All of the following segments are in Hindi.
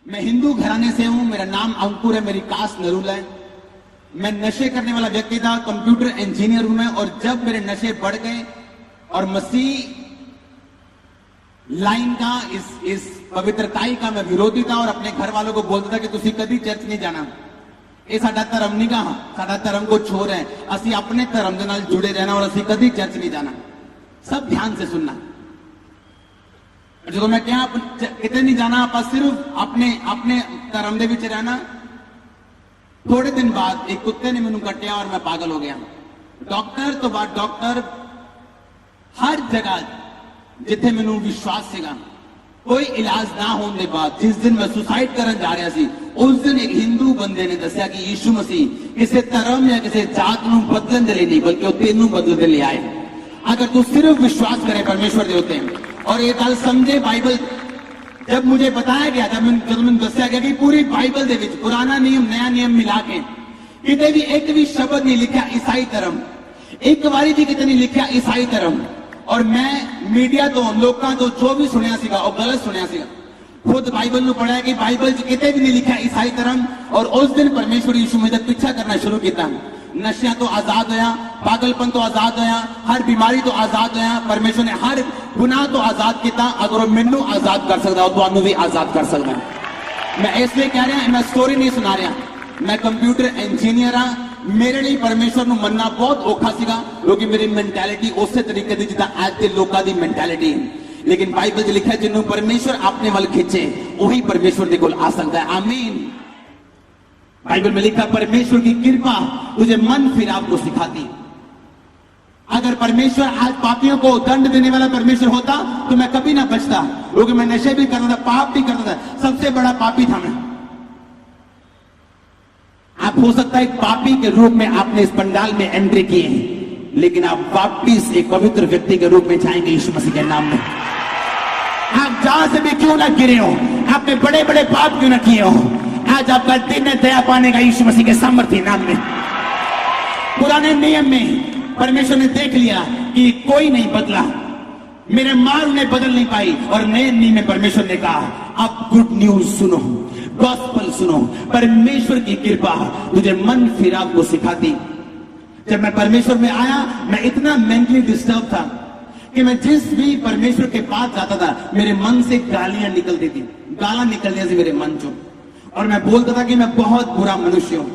मैं हिंदू घराने से हूं, मेरा नाम अंकुर है, मेरी कास्ट नरूल है। मैं नशे करने वाला व्यक्ति था, कंप्यूटर इंजीनियर हूं मैं। और जब मेरे नशे बढ़ गए और मसीह लाइन का इस पवित्रताई का मैं विरोधी था और अपने घर वालों को बोलता था कि तुसी कभी चर्च नहीं जाना, ये साडा धर्म नहीं कहा, साडा धर्म को छोड़ है, असी अपने धर्म के नाल जुड़े रहना और असी कभी चर्च नहीं जाना। सब ध्यान से सुनना। जो मैं क्या कितने नहीं जाना, आप सिर्फ अपने धर्म दे विच रहना। थोड़े दिन बाद एक कुत्ते ने मैनू कटिया और मैं पागल हो गया। डॉक्टर तो बाद डॉक्टर, हर जगह जिथे मैनू विश्वास सीगा, कोई इलाज ना होने के बाद जिस दिन मैं सुसाइड करन जा रहा सी, उस दिन एक हिंदू बंदे ने दसिया कि यीशु मसीह किसी धर्म या किसी जात नू बदलन दे नहीं बल्कि तेनू बदल दे ले आए। अगर तू सिर्फ विश्वास करे परमेश्वर दे होते हैं और ये गल समझे। बाइबल जब मुझे बताया गया, जब मैंने दसिया गया कि पूरी बाइबल दे विच पुराना नियम नया नियम मिला के किते भी एक भी शब्द नहीं लिखा ईसाई धर्म, एक बारी भी किते नहीं लिखा ईसाई धर्म। और मैं मीडिया तो लोगों तो जो भी सुनिया सीगा और गलत सुनिया सीगा। खुद बाइबल में पढ़ा कि बाइबल किते भी नहीं लिखा ईसाई धर्म। और उस दिन परमेश्वर यीशु मसीह दा पीछा करना शुरू किया। नशिया तो आजाद होया, पागलपन तो आजाद होया, हर बीमारी तो आजाद होया। परमेश्वर ने हर गुनाह तो आजाद किया। अगर मैनू आजाद कर सकता तो तुहानू भी आजाद कर सकता। मैं इसलिए कह रहा, मैं स्टोरी नहीं सुना रहा, मैं कंप्यूटर इंजीनियर हाँ। मेरे लिए परमेश्वर को मनना बहुत औखा सीगा क्योंकि मेरी मेंटालिटी उस तरीके की जिदा आज के लोगों की मेंटालिटी है। लेकिन बाइबल लिखा है जिन्होंने परमेश्वर अपने वाल खींचे वही परमेश्वर के कोल आ सकता है। आमीन। बाइबल में लिखा परमेश्वर की कृपा तुझे मन फिराव को सिखाती। अगर परमेश्वर आज पापियों को दंड देने वाला परमेश्वर होता तो मैं कभी ना बचता, क्योंकि मैं नशे भी करता था, पाप भी करता था, सबसे बड़ा पापी था मैं। आप हो सकता है एक पापी के रूप में आपने इस पंडाल में एंट्री की है, लेकिन आप वापिस एक पवित्र व्यक्ति के रूप में जाएंगे यीशु मसीह के नाम में। आप जहां से भी क्यों ना गिरे हो, आपने बड़े बड़े पाप क्यों ना किए हो, आज आपका दिन है दया पाने का यीशु मसीह के सामर्थ्य नाम में। पुराने नियम में परमेश्वर ने देख लिया कि कोई नहीं बदला, मेरे मां उन्हें बदल नहीं पाई। और नए नियम में परमेश्वर ने कहा अब गुड न्यूज सुनो, गॉस्पल सुनो, परमेश्वर की कृपा तुझे मन फिराव को सिखाती। जब मैं परमेश्वर में आया, मैं इतना मेंटली डिस्टर्ब था कि मैं जिस भी परमेश्वर के पास जाता था मेरे मन से गालियां निकलती थी, गाला निकलने से मेरे मन चो। और मैं बोलता था कि मैं बहुत बुरा मनुष्य हूं,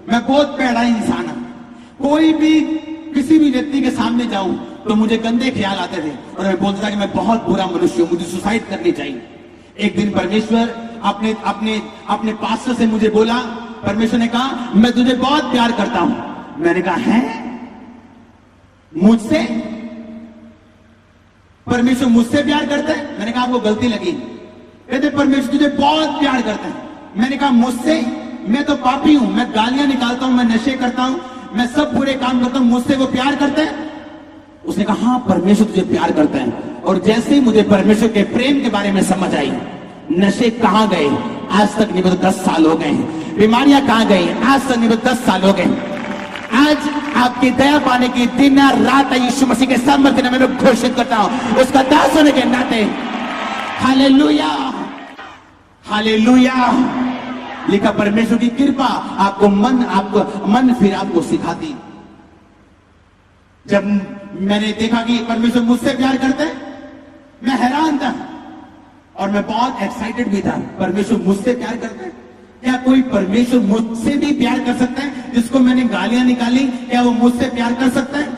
मैं बहुत पैड़ा इंसान हूं। कोई भी किसी भी व्यक्ति के सामने जाऊं तो मुझे गंदे ख्याल आते थे और मैं बोलता था कि मैं बहुत बुरा मनुष्य हूं, मुझे सुसाइड करनी चाहिए। एक दिन परमेश्वर अपने अपने अपने पास्टर से मुझे बोला, परमेश्वर ने कहा मैं तुझे बहुत प्यार करता हूं। मैंने कहा है मुझसे? परमेश्वर मुझसे प्यार करता है? मैंने कहा आपको गलती लगी। कहते परमेश्वर तुझे बहुत प्यार करता है। मैंने कहा मुझसे? मैं तो पापी हूं, मैं गालियां निकालता हूं, मैं नशे करता हूं, मैं सब बुरे काम करता हूं, मुझसे वो प्यार करता है? उसने कहा हाँ परमेश्वर तुझे प्यार करता है। और जैसे ही मुझे परमेश्वर के प्रेम के बारे में समझ आई, नशे कहां गए आज तक नहीं, 10 साल हो गए। बीमारियां कहां गई आज तक नहीं, 10 साल हो गए। आज आपकी दया पाने की दिन रात यीशु मसीह के सामर्थ्य में मैं घोषित करता हूं उसका दास होने के नाते। Hallelujah, hallelujah. लिखा परमेश्वर की कृपा आपको मन फिर आपको सिखाती। जब मैंने देखा कि परमेश्वर मुझसे प्यार करते हैं, मैं हैरान था और मैं बहुत एक्साइटेड भी था। परमेश्वर मुझसे प्यार करते हैं? क्या कोई परमेश्वर मुझसे भी प्यार कर सकता है? जिसको मैंने गालियां निकाली, क्या वो मुझसे प्यार कर सकता है?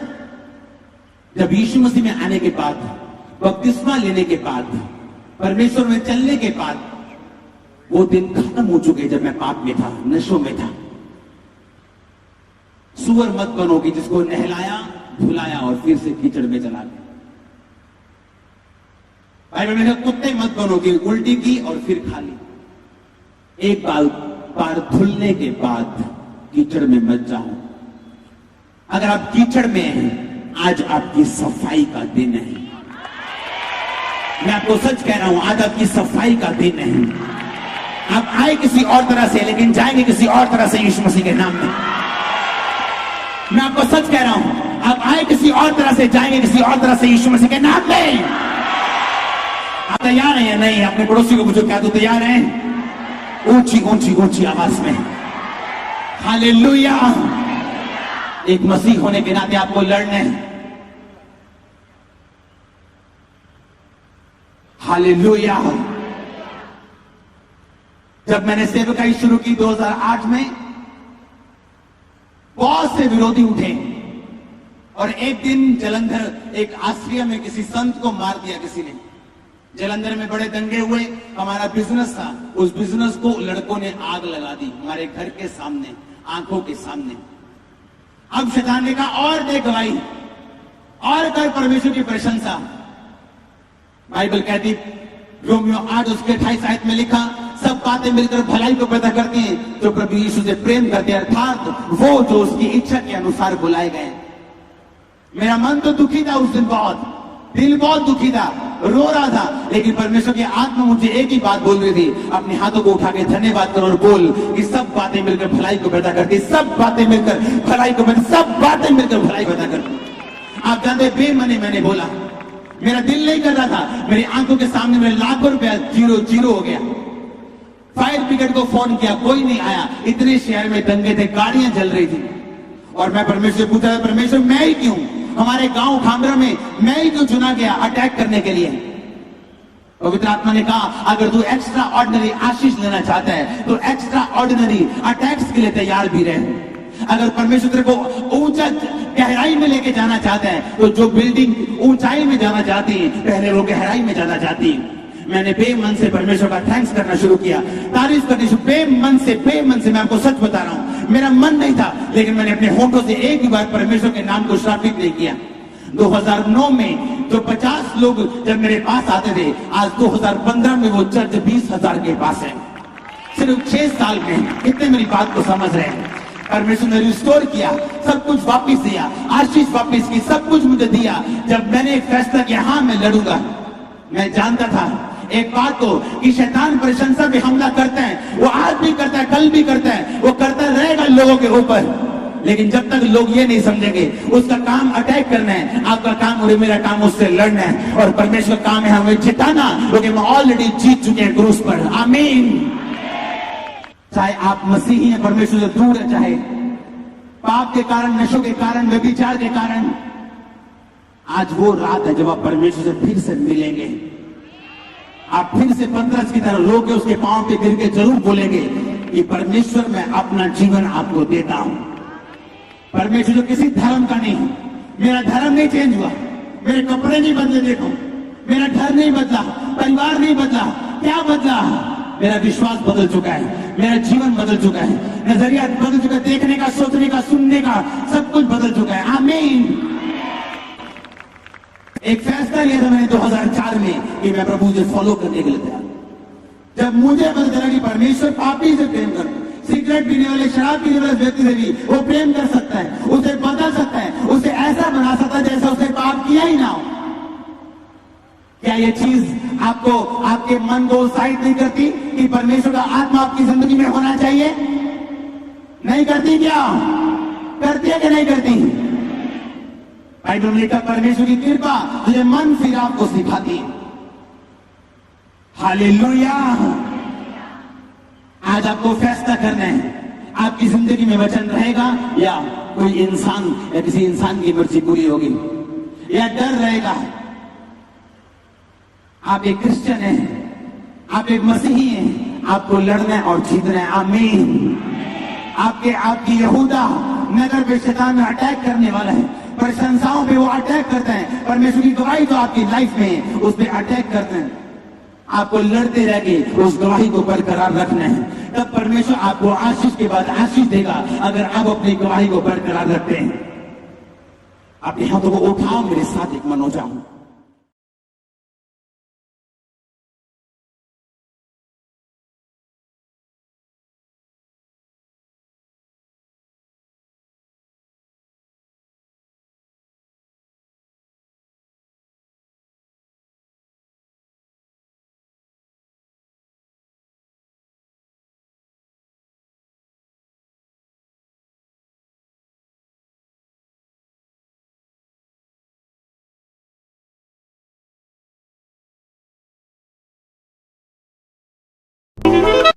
जब यीशु मसीह में आने के बाद, बपतिस्मा लेने के बाद, परमेश्वर में चलने के बाद, वो दिन खत्म हो चुके जब मैं पाप में था, नशों में था। सुअर मत बनो कि जिसको नहलाया धुलाया और फिर से कीचड़ में चला गया। बाइबल में कुत्ते मत बनो कि उल्टी की और फिर खा ली। एक बार धुलने के बाद कीचड़ में मत जाओ। अगर आप कीचड़ में हैं, आज आपकी सफाई का दिन है। मैं आपको सच कह रहा हूं, आज आपकी सफाई का दिन है। आप आए किसी और तरह से लेकिन जाएंगे किसी और तरह से यीशु मसीह के नाम में। मैं आपको सच कह रहा हूं, आप आए किसी और तरह से, जाएंगे किसी और तरह से यीशु मसीह के नाम में। आप तैयार हैं या नहीं? अपने पड़ोसी को पूछो क्या तू तैयार है? ऊंची ऊंची ऊंची आवाज में हालेलुया। एक मसीह होने के नाते आपको लड़ना है। हालेलुया। जब मैंने सेवकाई शुरू की 2008 में, बहुत से विरोधी उठे और एक दिन जलंधर एक आश्रय में किसी संत को मार दिया किसी ने। जलंधर में बड़े दंगे हुए। हमारा बिजनेस था, उस बिजनेस को लड़कों ने आग लगा दी हमारे घर के सामने, आंखों के सामने। अब शैतान ने कहा और दे गवाही और कर परमेश्वर की प्रशंसा। बाइबल कहती, रोमियो 8 उसके 28 आयत में लिखा, सब बातें मिलकर भलाई को पैदा करती हैं जो प्रभु यीशु से प्रेम करते हैं, अर्थात वो जो उसकी इच्छा के अनुसार बुलाए गए। मेरा मन तो दुखी था उस दिन, बहुत दिल बहुत दुखी था, रो रहा था, लेकिन परमेश्वर की आत्मा मुझे एक ही बात बोल रही थी, अपने हाथों को उठा के धन्यवाद करो और बोल कि सब बातें मिलकर भलाई को पैदा करती, सब बातें मिलकर भलाई को पैदा, सब बातें मिलकर भलाई पैदा करती। आप जानते बेमने मैंने बोला, मेरा दिल नहीं कर रहा था, मेरी आंखों के सामने मेरे लाखों रुपया जीरो जीरो हो गया। फायर ब्रिगेड को फोन किया, कोई नहीं आया। इतने शहर में दंगे थे, गाड़ियां जल रही थी और मैं परमेश्वर से पूछा, परमेश्वर मैं ही क्यों, हमारे गांव खामरा में मैं ही क्यों चुना गया अटैक करने के लिए। पवित्र आत्मा ने कहा, अगर तू एक्स्ट्रा ऑर्डिनरी आशीष लेना चाहता है तो एक्स्ट्रा ऑर्डिनरी अटैक्स के लिए तैयार भी रहे। अगर परमेश्वर तेरे को ऊंचा गहराई में लेके जाना चाहता है तो जो बिल्डिंग ऊंचाई में जाना चाहती है, पहले वो गहराई में जाना चाहती है। मैंने बेमन से परमेश्वर का थैंक्स करना शुरू किया, तारीफ करनी शुरू, बेमन से। मैं आपको सच बता रहा हूं, मेरा मन नहीं था, लेकिन मैंने अपने होठों से एक ही बार परमेश्वर के नाम को श्रापित नहीं किया। 2009 में जो 50 लोग जब मेरे पास आते थे, आज 2015 में वो चर्च 20,000 के पास है। सिर्फ 6 साल में। कितने मेरी बात को समझ रहे हैं? परमेश्वर ने रिस्टोर किया, सब कुछ वापस दिया, आशीष वापस की, सब कुछ मुझे दिया। जब मैंने एक फैसला किया, हाँ मैं लड़ूंगा। मैं जानता था एक बात को कि शैतान प्रशंसा पे हमला करता है, वो आज भी करता है, कल भी करता है, वो करता रहेगा लोगों के ऊपर। लेकिन जब तक लोग ये नहीं समझेंगे उसका काम अटैक करना है, आपका काम और मेरा काम उससे लड़ना है, और परमेश्वर का काम है हमें जिताना, क्योंकि हम ऑलरेडी जीत चुके हैं क्रूस पर। आमीन। चाहे आप मसीही हैं, परमेश्वर से दूर है, चाहे पाप के कारण, नशों के कारण, व्यभिचार के कारण, आज वो रात है जब आप परमेश्वर से फिर से मिलेंगे। आप फिर से पतरस की तरह रो के उसके पांव पे गिर के जरूर बोलेंगे कि परमेश्वर मैं अपना जीवन आपको देता हूं। परमेश्वर जो किसी धर्म का नहीं, मेरा धर्म नहीं चेंज हुआ, मेरे कपड़े नहीं बदले, देखो मेरा घर नहीं बदला, परिवार नहीं बदला, क्या बदला? मेरा विश्वास बदल चुका है, मेरा जीवन बदल चुका है, नजरिया बदल चुका है, देखने का, सोचने का, सुनने का, सब कुछ बदल चुका है। आमीन। एक फैसला लिया था मैंने 2004 में कि मैं प्रभु से फॉलो करने के लिए तैयार। जब मुझे पता चला कि परमेश्वर पापी से प्रेम कर, सिगरेट पीने वाले, शराब पीने वाले व्यक्ति से भी वो प्रेम कर सकता है, उसे बदल सकता है, उसे ऐसा बना सकता है जैसा उसने पाप किया ही ना हो। क्या ये चीज आपको, आपके मन को उत्साहित नहीं करती कि परमेश्वर का आत्मा आपकी जिंदगी में होना चाहिए? नहीं करती क्या? करती है कि नहीं करती? बाइबल में लिखा, परमेश्वर की कृपा तुझे मन फिर आपको सिखाती है। हालेलुया। आज आपको फैसला करना है, आपकी जिंदगी में वचन रहेगा या कोई इंसान या किसी इंसान की मर्जी पूरी होगी, या डर रहेगा। आप एक क्रिश्चियन हैं, आप एक मसीही हैं, आपको लड़ना है और जीतना है। आमीन। आपकी यहूदा नगर पे शैतान में अटैक करने वाला है, प्रशंसाओं पे वो अटैक करते हैं, परमेश्वर की गवाही जो आपकी लाइफ में है उस पे अटैक करते हैं। आपको लड़ते रह के उस गवाही को बरकरार रखना है, तब परमेश्वर आपको आशीष के बाद आशीष देगा, अगर आप अपनी गवाही को बरकरार रखते हैं। अपने हाथों को उठाओ, मेरे साथ एक मन हो जाओ। Thank you.